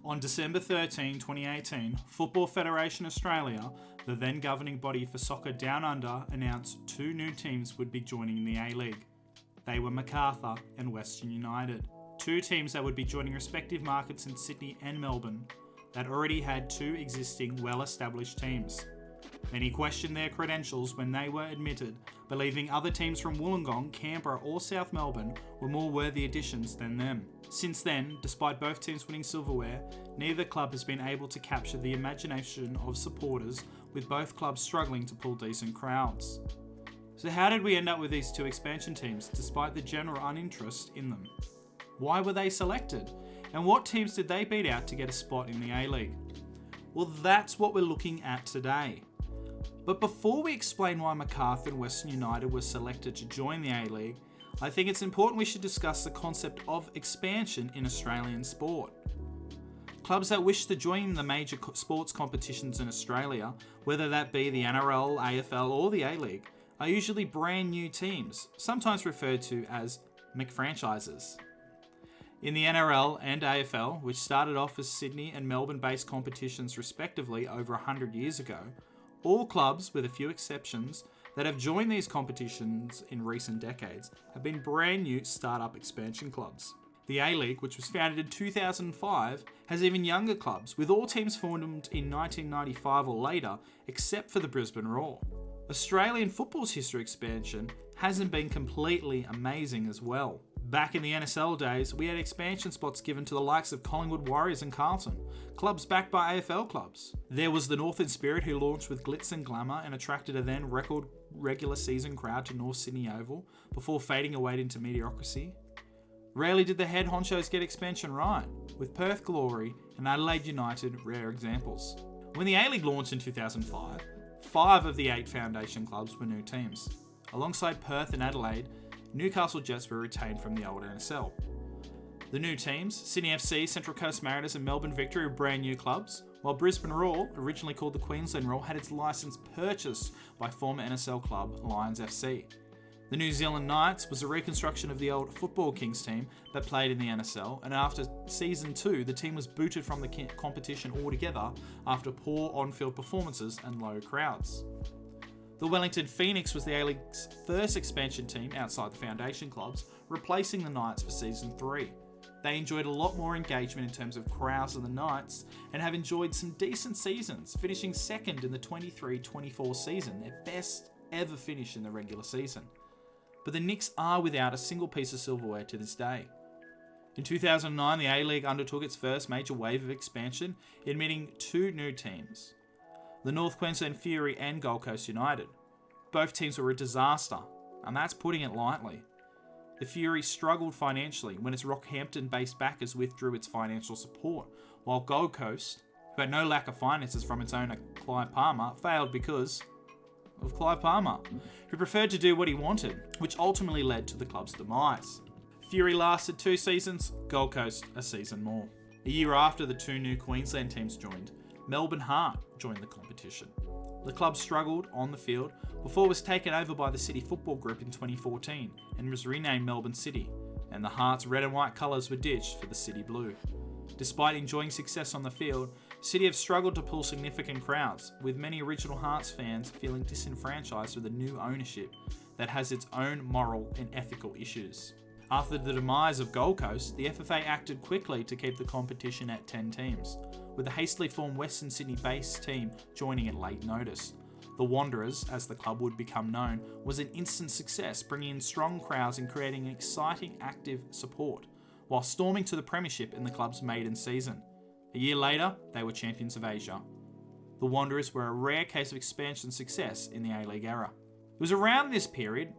On December 13, 2018, Football Federation Australia, the then governing body for soccer down under, announced 2 new teams would be joining the A-League. They were Macarthur and Western United, 2 teams that would be joining respective markets in Sydney and Melbourne that already had 2 existing well-established teams. Many questioned their credentials when they were admitted, believing other teams from Wollongong, Canberra or South Melbourne were more worthy additions than them. Since then, despite both teams winning silverware, neither club has been able to capture the imagination of supporters, with both clubs struggling to pull decent crowds. So how did we end up with these 2 expansion teams, despite the general uninterest in them? Why were they selected? And what teams did they beat out to get a spot in the A-League? Well, that's what we're looking at today. But before we explain why Macarthur and Western United were selected to join the A-League, I think it's important we should discuss the concept of expansion in Australian sport. Clubs that wish to join the major sports competitions in Australia, whether that be the NRL, AFL or the A-League, are usually brand new teams, sometimes referred to as McFranchises. In the NRL and AFL, which started off as Sydney and Melbourne-based competitions respectively over 100 years ago, all clubs, with a few exceptions, that have joined these competitions in recent decades have been brand new start-up expansion clubs. The A-League, which was founded in 2005, has even younger clubs, with all teams formed in 1995 or later, except for the Brisbane Roar. Australian football's history expansion hasn't been completely amazing as well. Back in the NSL days, we had expansion spots given to the likes of Collingwood Warriors and Carlton, clubs backed by AFL clubs. There was the Northern Spirit, who launched with glitz and glamour and attracted a then record regular season crowd to North Sydney Oval before fading away into mediocrity. Rarely did the head honchos get expansion right, with Perth Glory and Adelaide United rare examples. When the A-League launched in 2005, 5 of the 8 foundation clubs were new teams. Alongside Perth and Adelaide, Newcastle Jets were retained from the old NSL. The new teams, Sydney FC, Central Coast Mariners and Melbourne Victory, were brand new clubs, while Brisbane Roar, originally called the Queensland Roar, had its licence purchased by former NSL club Lions FC. The New Zealand Knights was a reconstruction of the old Football Kings team that played in the NSL, and after Season 2, the team was booted from the competition altogether after poor on-field performances and low crowds. The Wellington Phoenix was the A-League's first expansion team outside the foundation clubs, replacing the Knights for Season 3. They enjoyed a lot more engagement in terms of crowds than the Knights, and have enjoyed some decent seasons, finishing second in the 23-24 season, their best ever finish in the regular season. But the Knicks are without a single piece of silverware to this day. In 2009, the A-League undertook its first major wave of expansion, admitting 2 new teams: the North Queensland Fury and Gold Coast United. Both teams were a disaster, and that's putting it lightly. The Fury struggled financially when its Rockhampton-based backers withdrew its financial support, while Gold Coast, who had no lack of finances from its owner Clive Palmer, failed because of Clive Palmer, who preferred to do what he wanted, which ultimately led to the club's demise. Fury lasted 2 seasons, Gold Coast a season more. A year after the 2 new Queensland teams joined, Melbourne Heart joined the competition. The club struggled on the field before it was taken over by the City Football Group in 2014 and was renamed Melbourne City, and the Heart's red and white colours were ditched for the City Blue. Despite enjoying success on the field, City have struggled to pull significant crowds, with many original Hearts fans feeling disenfranchised with the new ownership that has its own moral and ethical issues. After the demise of Gold Coast, the FFA acted quickly to keep the competition at 10 teams, with the hastily formed Western Sydney-based team joining at late notice. The Wanderers, as the club would become known, was an instant success, bringing in strong crowds and creating an exciting, active support, while storming to the premiership in the club's maiden season. A year later, they were champions of Asia. The Wanderers were a rare case of expansion success in the A-League era. It was around this period,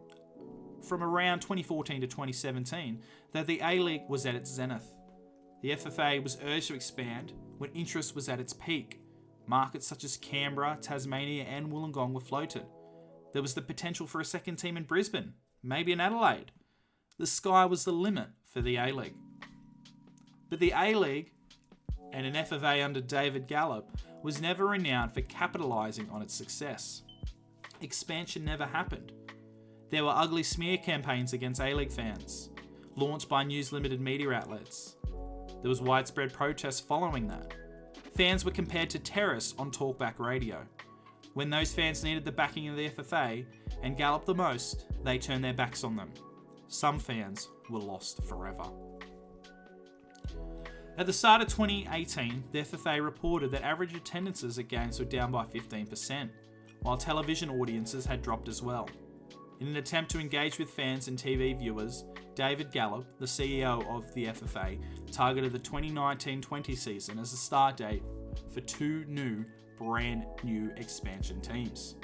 from around 2014 to 2017, that the A-League was at its zenith. The FFA was urged to expand when interest was at its peak. Markets such as Canberra, Tasmania and Wollongong were floated. There was the potential for a second team in Brisbane, maybe in Adelaide. The sky was the limit for the A-League. But the A-League, and an FFA under David Gallop, was never renowned for capitalising on its success. Expansion never happened. There were ugly smear campaigns against A-League fans, launched by News Limited media outlets. There was widespread protest following that. Fans were compared to terrorists on talkback radio. When those fans needed the backing of the FFA and Gallop the most, they turned their backs on them. Some fans were lost forever. At the start of 2018, the FFA reported that average attendances at games were down by 15%, while television audiences had dropped as well. In an attempt to engage with fans and TV viewers, David Gallop, the CEO of the FFA, targeted the 2019-20 season as the start date for two brand new expansion teams.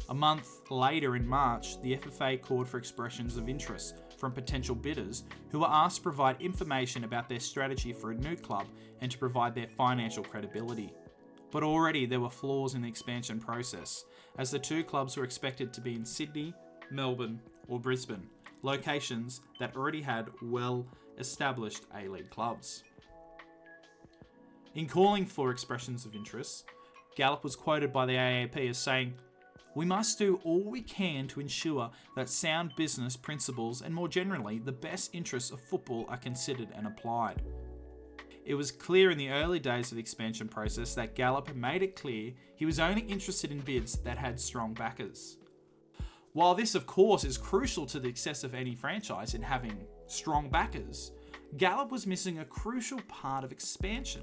A month later in March, the FFA called for expressions of interest from potential bidders who were asked to provide information about their strategy for a new club and to provide their financial credibility. But already there were flaws in the expansion process, as the two clubs were expected to be in Sydney, Melbourne, or Brisbane, locations that already had well-established A-League clubs. In calling for expressions of interest, Gallop was quoted by the AAP as saying, "We must do all we can to ensure that sound business principles and more generally the best interests of football are considered and applied." It was clear in the early days of the expansion process that Gallop had made it clear he was only interested in bids that had strong backers. While this of course is crucial to the success of any franchise in having strong backers, Gallop was missing a crucial part of expansion,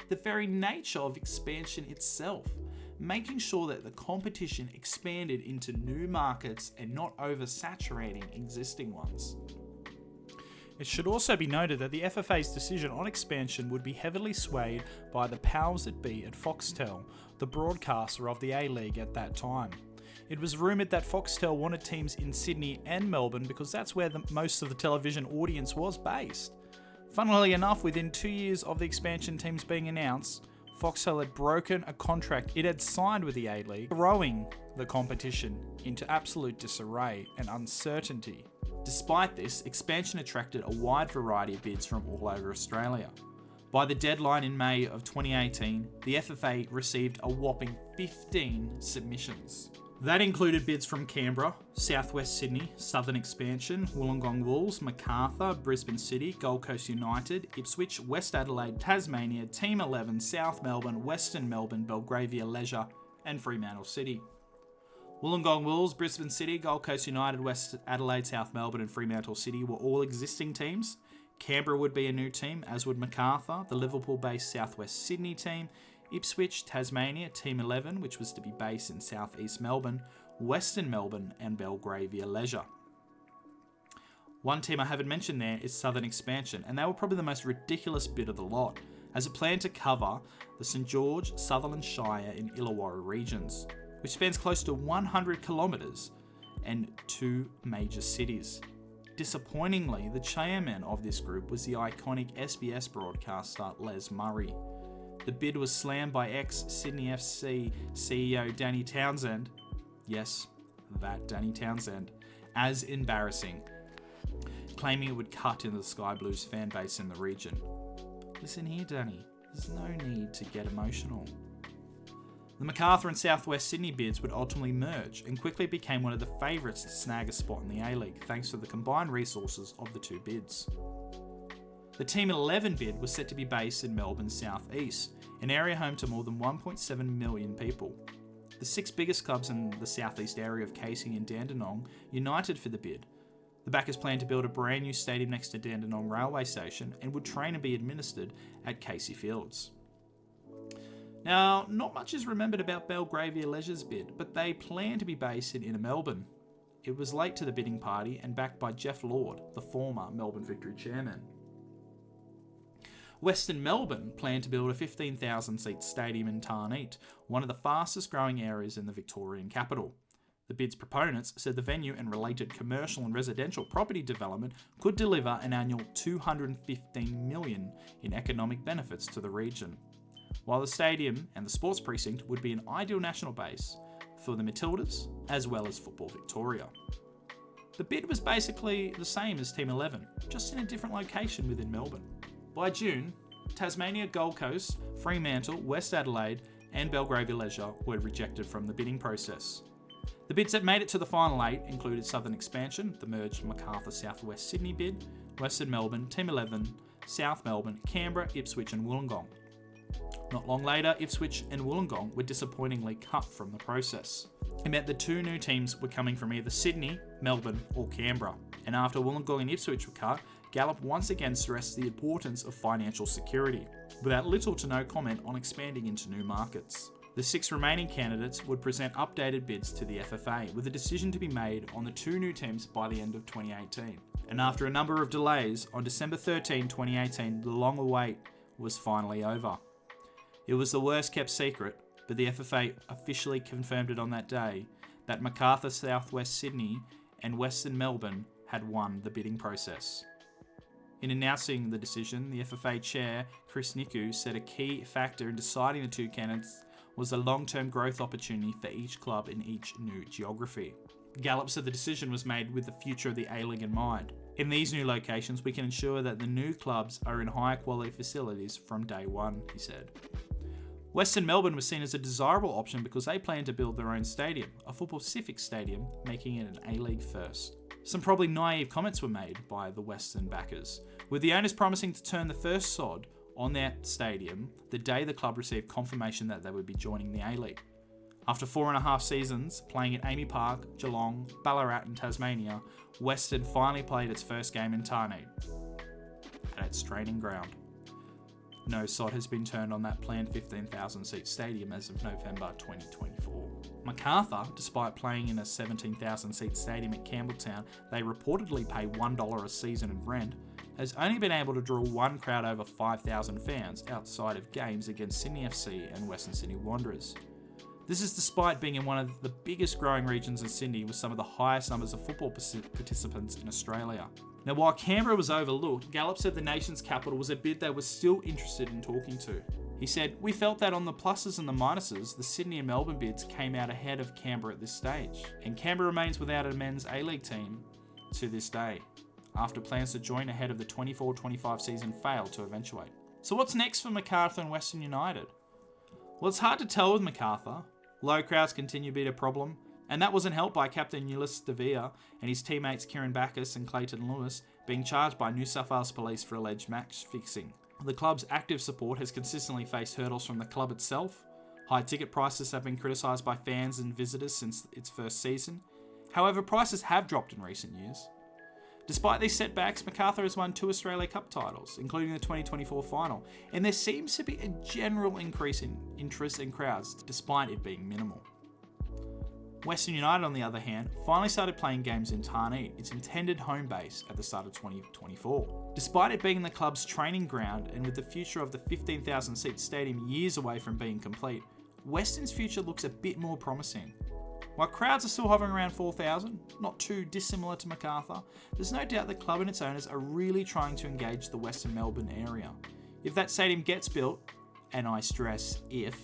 the very nature of expansion itself, making sure that the competition expanded into new markets and not oversaturating existing ones. It should also be noted that the FFA's decision on expansion would be heavily swayed by the powers that be at Foxtel, the broadcaster of the A-League at that time. It was rumoured that Foxtel wanted teams in Sydney and Melbourne because that's where most of the television audience was based. Funnily enough, within 2 years of the expansion teams being announced, Foxtel had broken a contract it had signed with the A-League, throwing the competition into absolute disarray and uncertainty. Despite this, expansion attracted a wide variety of bids from all over Australia. By the deadline in May of 2018, the FFA received a whopping 15 submissions. That included bids from Canberra, Southwest Sydney, Southern Expansion, Wollongong Wolves, Macarthur, Brisbane City, Gold Coast United, Ipswich, West Adelaide, Tasmania, Team 11, South Melbourne, Western Melbourne, Belgravia Leisure, and Fremantle City. Wollongong Wolves, Brisbane City, Gold Coast United, West Adelaide, South Melbourne, and Fremantle City were all existing teams. Canberra would be a new team, as would Macarthur, the Liverpool-based Southwest Sydney team, Ipswich, Tasmania, Team 11, which was to be based in South East Melbourne, Western Melbourne, and Belgravia Leisure. One team I haven't mentioned there is Southern Expansion, and they were probably the most ridiculous bit of the lot, as it planned to cover the St George, Sutherland Shire, and Illawarra regions, which spans close to 100 kilometres and 2 major cities. Disappointingly, the chairman of this group was the iconic SBS broadcaster Les Murray. The bid was slammed by ex-Sydney FC CEO Danny Townsend, yes, that Danny Townsend, as embarrassing, claiming it would cut into the Sky Blues fan base in the region. Listen here, Danny, there's no need to get emotional. The Macarthur and Southwest Sydney bids would ultimately merge and quickly became one of the favourites to snag a spot in the A-League thanks to the combined resources of the two bids. The Team 11 bid was set to be based in Melbourne's South East, an area home to more than 1.7 million people. The 6 biggest clubs in the southeast area of Casey and Dandenong united for the bid. The backers planned to build a brand new stadium next to Dandenong Railway Station and would train and be administered at Casey Fields. Now, not much is remembered about Belgravia Leisure's bid, but they planned to be based in Inner Melbourne. It was late to the bidding party and backed by Jeff Lord, the former Melbourne Victory chairman. Western Melbourne planned to build a 15,000-seat stadium in Tarneet, one of the fastest growing areas in the Victorian capital. The bid's proponents said the venue and related commercial and residential property development could deliver an annual $215 million in economic benefits to the region, while the stadium and the sports precinct would be an ideal national base for the Matildas as well as Football Victoria. The bid was basically the same as Team 11, just in a different location within Melbourne. By June, Tasmania, Gold Coast, Fremantle, West Adelaide and Belgravia Leisure were rejected from the bidding process. The bids that made it to the final 8 included Southern Expansion, the merged Macarthur Southwest Sydney bid, Western Melbourne, Team 11, South Melbourne, Canberra, Ipswich and Wollongong. Not long later, Ipswich and Wollongong were disappointingly cut from the process. It meant the two new teams were coming from either Sydney, Melbourne or Canberra. And after Wollongong and Ipswich were cut, Gallup once again stressed the importance of financial security, without little to no comment on expanding into new markets. The 6 remaining candidates would present updated bids to the FFA, with a decision to be made on the 2 new teams by the end of 2018. And after a number of delays, on December 13, 2018, the long wait was finally over. It was the worst kept secret, but the FFA officially confirmed it on that day that Macarthur, Southwest Sydney and Western Melbourne had won the bidding process. In announcing the decision, the FFA chair, Chris Niku, said a key factor in deciding the 2 candidates was the long-term growth opportunity for each club in each new geography. Gallup said the decision was made with the future of the A-League in mind. In these new locations, we can ensure that the new clubs are in higher quality facilities from day one, he said. Western Melbourne was seen as a desirable option because they plan to build their own stadium, a Football Pacific stadium, making it an A-League first. Some probably naive comments were made by the Western backers, with the owners promising to turn the first sod on their stadium the day the club received confirmation that they would be joining the A-League. After 4.5 seasons playing at Amy Park, Geelong, Ballarat and Tasmania, Western finally played its first game in Tarneit, at its training ground. No sod has been turned on that planned 15,000 seat stadium as of November 2024. Macarthur, despite playing in a 17,000 seat stadium at Campbelltown they reportedly pay $1 a season in rent, has only been able to draw one crowd over 5,000 fans outside of games against Sydney FC and Western Sydney Wanderers. This is despite being in one of the biggest growing regions in Sydney with some of the highest numbers of football participants in Australia. Now, while Canberra was overlooked, Gallup said the nation's capital was a bid they were still interested in talking to. He said, "We felt that on the pluses and the minuses, the Sydney and Melbourne bids came out ahead of Canberra at this stage, and Canberra remains without a men's A-League team to this day, after plans to join ahead of the 24-25 season failed to eventuate." So what's next for Macarthur and Western United? Well, it's hard to tell with Macarthur. Low crowds continue to be a problem, and that wasn't helped by Captain Ulysses De Vere and his teammates Kieran Backus and Clayton Lewis being charged by New South Wales Police for alleged match fixing. The club's active support has consistently faced hurdles from the club itself. High ticket prices have been criticised by fans and visitors since its first season. However, prices have dropped in recent years. Despite these setbacks, Macarthur has won 2 Australia Cup titles, including the 2024 final, and there seems to be a general increase in interest in crowds, despite it being minimal. Western United, on the other hand, finally started playing games in Tarneit, its intended home base, at the start of 2024. Despite it being the club's training ground and with the future of the 15,000 seat stadium years away from being complete, Western's future looks a bit more promising. While crowds are still hovering around 4,000, not too dissimilar to Macarthur, there's no doubt the club and its owners are really trying to engage the Western Melbourne area. If that stadium gets built, and I stress if,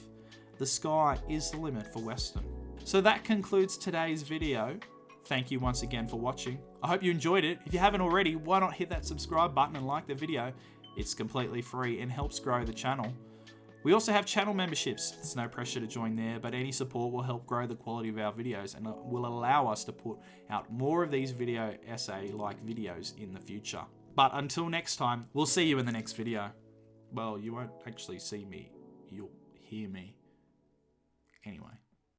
the sky is the limit for Western. So that concludes today's video. Thank you once again for watching. I hope you enjoyed it. If you haven't already, why not hit that subscribe button and like the video? It's completely free and helps grow the channel. We also have channel memberships. There's no pressure to join there, but any support will help grow the quality of our videos and will allow us to put out more of these video essay-like videos in the future. But until next time, we'll see you in the next video. Well, you won't actually see me. You'll hear me. Anyway.